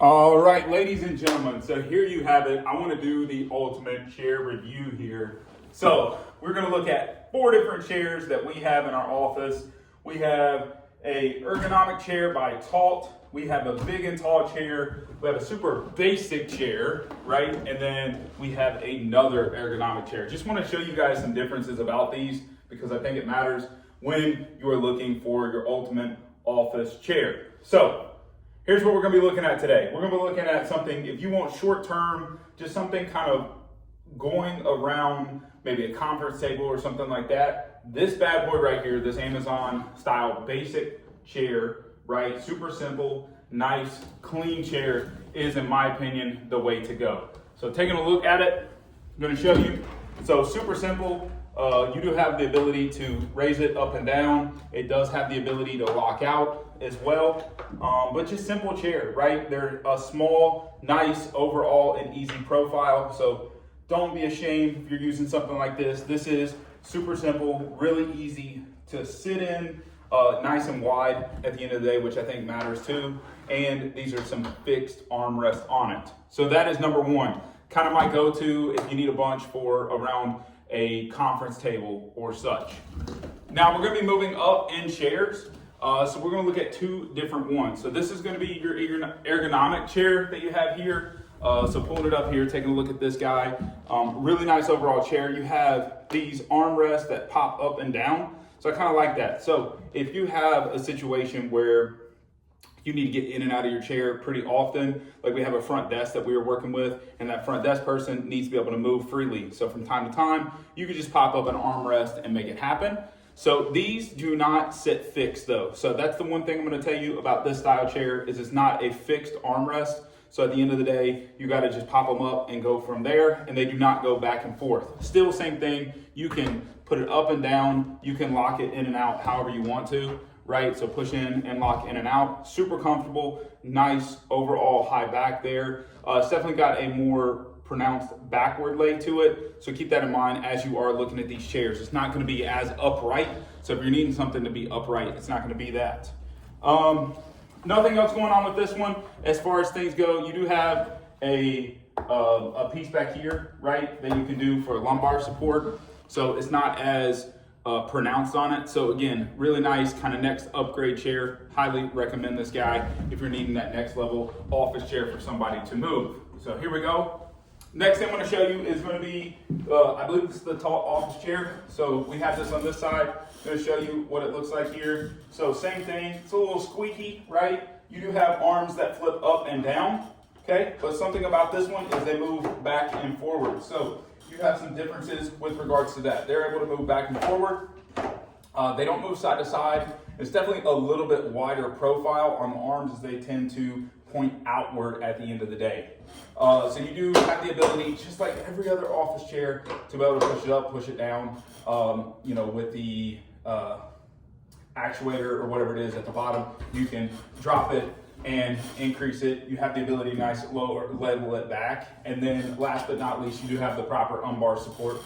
All right, ladies and gentlemen, so here you have it. I want to do the ultimate chair review here. So we're going to look at 4 different chairs that we have in our office. We have a ergonomic chair by TRALT. We have a big and tall chair. We have a super basic chair, right? And then we have another ergonomic chair. Just want to show you guys some differences about these because I think it matters when you are looking for your ultimate office chair. So here's what we're going to be looking at today. We're going to be looking at something, if you want short term, just something kind of going around maybe a conference table or something like that. This bad boy right here, this Amazon style basic chair, right? Super simple, nice, clean chair is, in my opinion, the way to go. So taking a look at it, I'm going to show you. So super simple. You do have the ability to raise it up and down. It does have the ability to lock out as well, but just simple chair, right? They're a small, nice, overall and easy profile. So don't be ashamed if you're using something like this. This is super simple, really easy to sit in, nice and wide at the end of the day, which I think matters too. And these are some fixed armrests on it. So that is number one. Kind of my go-to if you need a bunch for around a conference table or such. Now we're going to be moving up in chairs. So we're going to look at 2 different ones. So this is going to be your ergonomic chair that you have here. So pulling it up here, taking a look at this guy. Really nice overall chair. You have these armrests that pop up and down. So I kind of like that. So if you have a situation where you need to get in and out of your chair pretty often, like we have a front desk that we are working with, and that front desk person needs to be able to move freely. So from time to time, you can just pop up an armrest and make it happen. So these do not sit fixed though. So that's the one thing I'm going to tell you about this style chair is it's not a fixed armrest. So at the end of the day, you got to just pop them up and go from there, and they do not go back and forth. Still same thing. You can put it up and down. You can lock it in and out however you want to, right? So push in and lock in and out. Super comfortable, nice overall high back there. It's definitely got a more pronounced backward lay to it. So keep that in mind as you are looking at these chairs. It's not going to be as upright. So if you're needing something to be upright, it's not going to be that. Nothing else going on with this one. As far as things go, you do have a piece back here, right, that you can do for lumbar support. So it's not as pronounced on it. So again, really nice kind of next upgrade chair. Highly recommend this guy if you're needing that next level office chair for somebody to move. So here we go. Next thing I'm going to show you is going to be, I believe this is the TRALT Office Chair. So we have this on this side. I'm going to show you what it looks like here. So same thing, it's a little squeaky, right? You do have arms that flip up and down, okay? But something about this one is they move back and forward. So you have some differences with regards to that. They're able to move back and forward. They don't move side to side. It's definitely a little bit wider profile on the arms as they tend to point outward at the end of the day. So you do have the ability, just like every other office chair, to be able to push it up, push it down, with the actuator or whatever it is at the bottom. You can drop it and increase it. You have the ability to nice lower, level it back. And then last but not least, you do have the proper lumbar support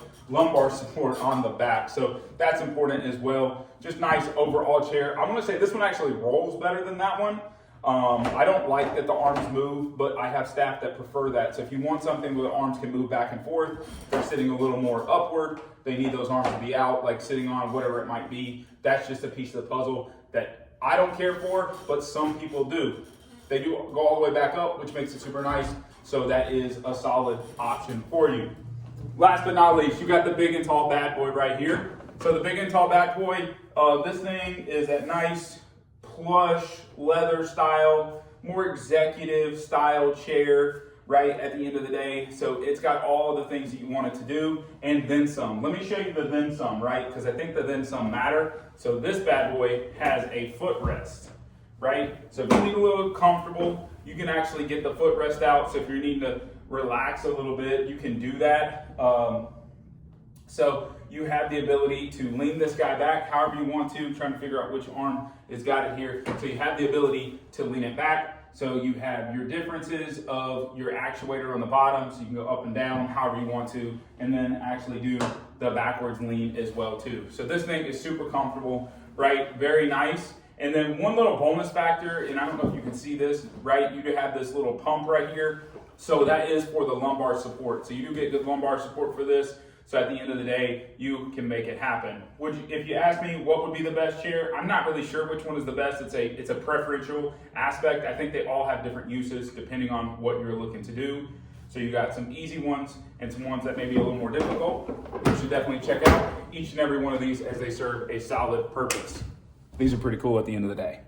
on the back. So that's important as well. Just nice overall chair. I want to say this one actually rolls better than that one. I don't like that the arms move, but I have staff that prefer that. So if you want something where the arms can move back and forth, they're sitting a little more upward, they need those arms to be out, like sitting on whatever it might be. That's just a piece of the puzzle that I don't care for, but some people do. They do go all the way back up, which makes it super nice. So that is a solid option for you. Last but not least, you got the big and tall bad boy right here. So the big and tall bad boy, this thing is a nice plush leather style, more executive style chair, right, at the end of the day. So it's got all the things that you want it to do and then some. Let me show you the then some, right, because I think the then some matter. So this bad boy has a footrest, right? So if you need a little comfortable, you can actually get the footrest out. So if you're needing to relax a little bit, you can do that. So you have the ability to lean this guy back however you want to. I'm trying to figure out which arm has got it here. So you have the ability to lean it back. So you have your differences of your actuator on the bottom, so you can go up and down however you want to, and then actually do the backwards lean as well too. So this thing is super comfortable, right? Very nice. And then one little bonus factor, and I don't know if you can see this, right? You do have this little pump right here. So that is for the lumbar support. So you do get good lumbar support for this. So at the end of the day, you can make it happen. If you ask me what would be the best chair, I'm not really sure which one is the best. It's a preferential aspect. I think they all have different uses depending on what you're looking to do. So you got some easy ones and some ones that may be a little more difficult. You should definitely check out each and every one of these as they serve a solid purpose. These are pretty cool at the end of the day.